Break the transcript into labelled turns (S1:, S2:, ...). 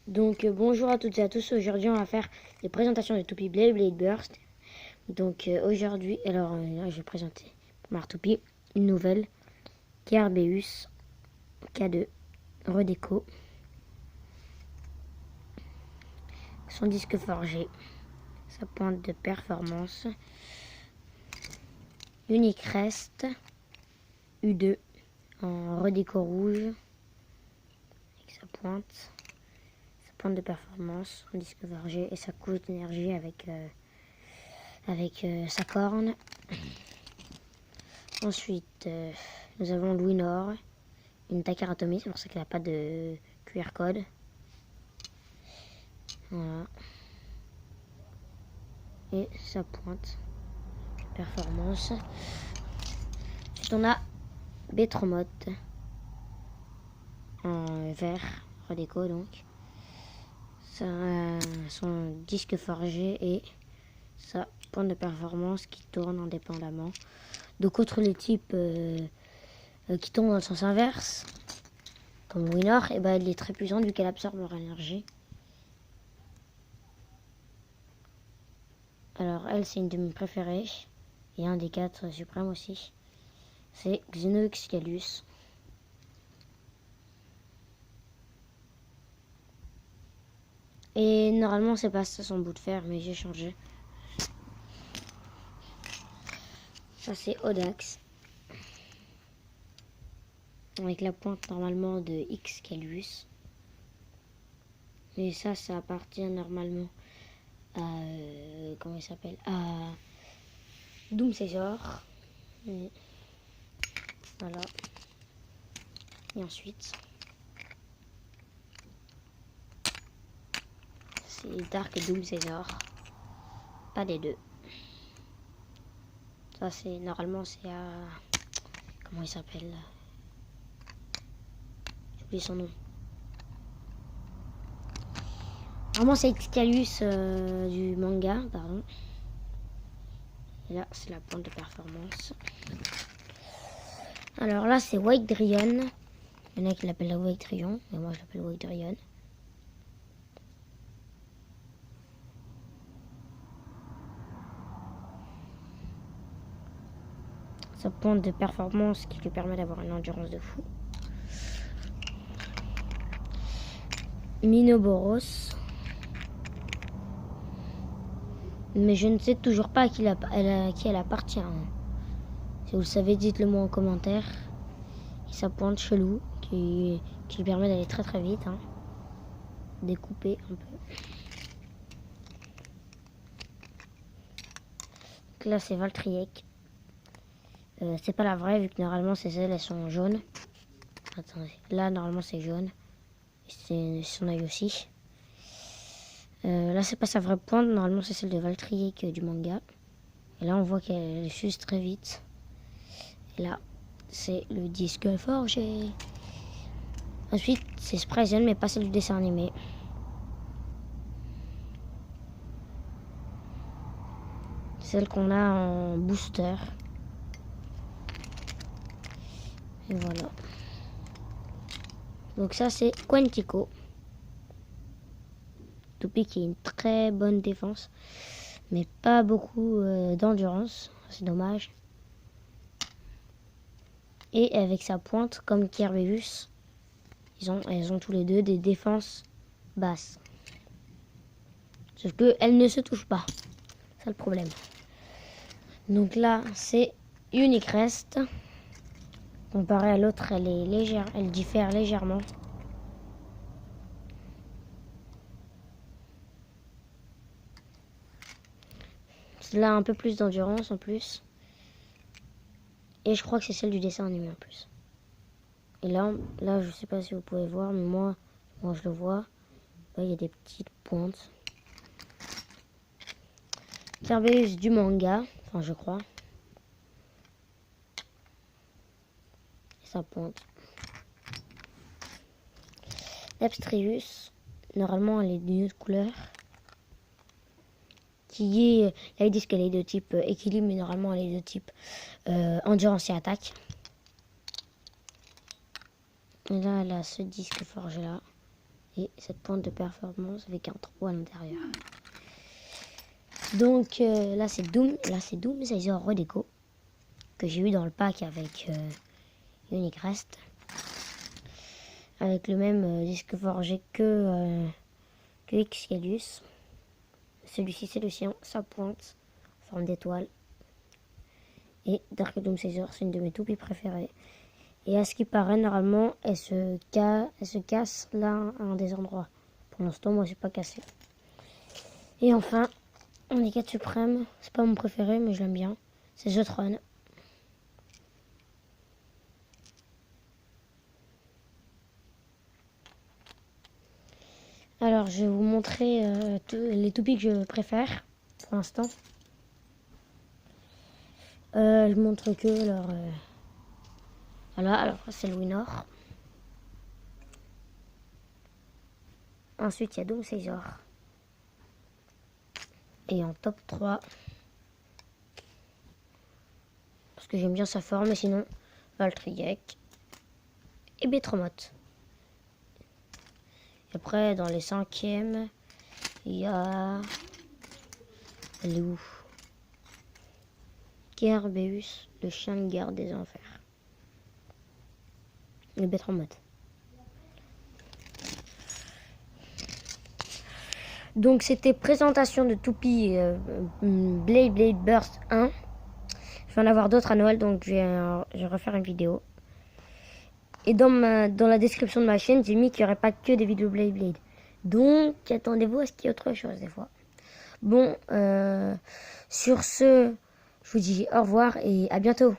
S1: Donc bonjour à toutes et à tous, aujourd'hui on va faire les présentations de Toupie Blade Burst. Donc aujourd'hui, là je vais présenter pour Martoupie une nouvelle Kerbeus K2 Redeco, son disque forgé, sa pointe de performance, Unique Rest U2 en Redeco rouge avec sa pointe de performance, son disque forgé et sa couche d'énergie avec sa corne. Ensuite, nous avons Louis Nord, une Takaratomi, c'est pour ça qu'elle n'a pas de QR code. Voilà. Et sa pointe performance. Ensuite, on a Betromote en vert, Redeco donc. Son disque forgé et sa pointe de performance qui tourne indépendamment. Donc, contre les types qui tombent dans le sens inverse, comme Winor, et elle est très puissante vu qu'elle absorbe leur énergie. Alors elle, c'est une de mes préférées et un des 4 suprêmes aussi. C'est Xenoexcalus. Et normalement c'est pas ça son bout de fer, mais j'ai changé. Ça c'est Odax, avec la pointe normalement de Excalus. Mais ça appartient normalement à comment il s'appelle, à Doomsazer. Et voilà. Et ensuite c'est Dark Doomsazer, pas des deux. Ça c'est normalement c'est à comment il s'appelle, j'oublie son nom. Vraiment c'est Excalus du manga, pardon. Et là c'est la pointe de performance. Alors là c'est White Drion. Il y en a qui l'appellent la White Drion, mais moi je l'appelle White Drion. Sa pointe de performance qui lui permet d'avoir une endurance de fou. Minoboros. Mais je ne sais toujours pas à qui elle appartient. Si vous le savez, dites-le moi en commentaire. Et sa pointe chelou qui lui permet d'aller très très vite. Découper un peu. Donc là c'est Valtryek. C'est pas la vraie vu que normalement ces ailes elles sont jaunes. Attendez, là normalement c'est jaune. C'est son œil aussi. Là c'est pas sa vraie pointe, normalement c'est celle de Valtryek du manga. Et là on voit qu'elle fuse très vite. Et là c'est le disque forgé. Ensuite c'est Sprayzen mais pas celle du dessin animé. Celle qu'on a en booster. Et voilà. Donc ça c'est Quantico. Toupie qui a une très bonne défense, mais pas beaucoup d'endurance, c'est dommage. Et avec sa pointe, comme Kerbeus, elles ont tous les deux des défenses basses. Sauf qu'elles ne se touchent pas, c'est le problème. Donc là, c'est Unique Rest. Comparé à l'autre, elle est légère, elle diffère légèrement. Là, un peu plus d'endurance en plus. Et je crois que c'est celle du dessin animé en plus. Et là je sais pas si vous pouvez voir, mais moi je le vois. Il y a des petites pointes. Kerbeus du manga, enfin je crois. Et sa pointe. Abstrius, normalement elle est d'une autre couleur. Qui est, là ils disent qu'elle est de type équilibre, mais normalement elle est de type endurance et attaque. Et là elle a ce disque forgé là. Et cette pointe de performance avec un trou à l'intérieur. Donc là c'est Doom Sizer Redeco que j'ai eu dans le pack avec Unicrest. Avec le même disque forgé que Excalius. Celui-ci c'est le sien, sa pointe, forme d'étoile. Et Dark Doom Sizer, c'est une de mes toupies préférées. Et à ce qui paraît, normalement, elle se casse là à un des endroits. Pour l'instant, moi, c'est pas cassé. Et enfin, on est 4 suprême. C'est pas mon préféré, mais je l'aime bien. C'est The Throne. Alors, je vais vous montrer les toupies que je préfère pour l'instant. Je montre que leur... Voilà, alors c'est le Winor. Ensuite, il y a Doom Sizer. Et en top 3, parce que j'aime bien sa forme, mais sinon, Valtryek et Betromot. Et après, dans les 5e, il y a... Elle est où? Kerbeus, le chien de garde des enfers. Le Betromot. Donc c'était présentation de toupie Blade Burst 1. Je vais en avoir d'autres à Noël, donc je vais refaire une vidéo. Et dans la description de ma chaîne, j'ai mis qu'il n'y aurait pas que des vidéos Blade. Donc attendez-vous à ce qu'il y ait autre chose des fois. Bon, sur ce, je vous dis au revoir et à bientôt.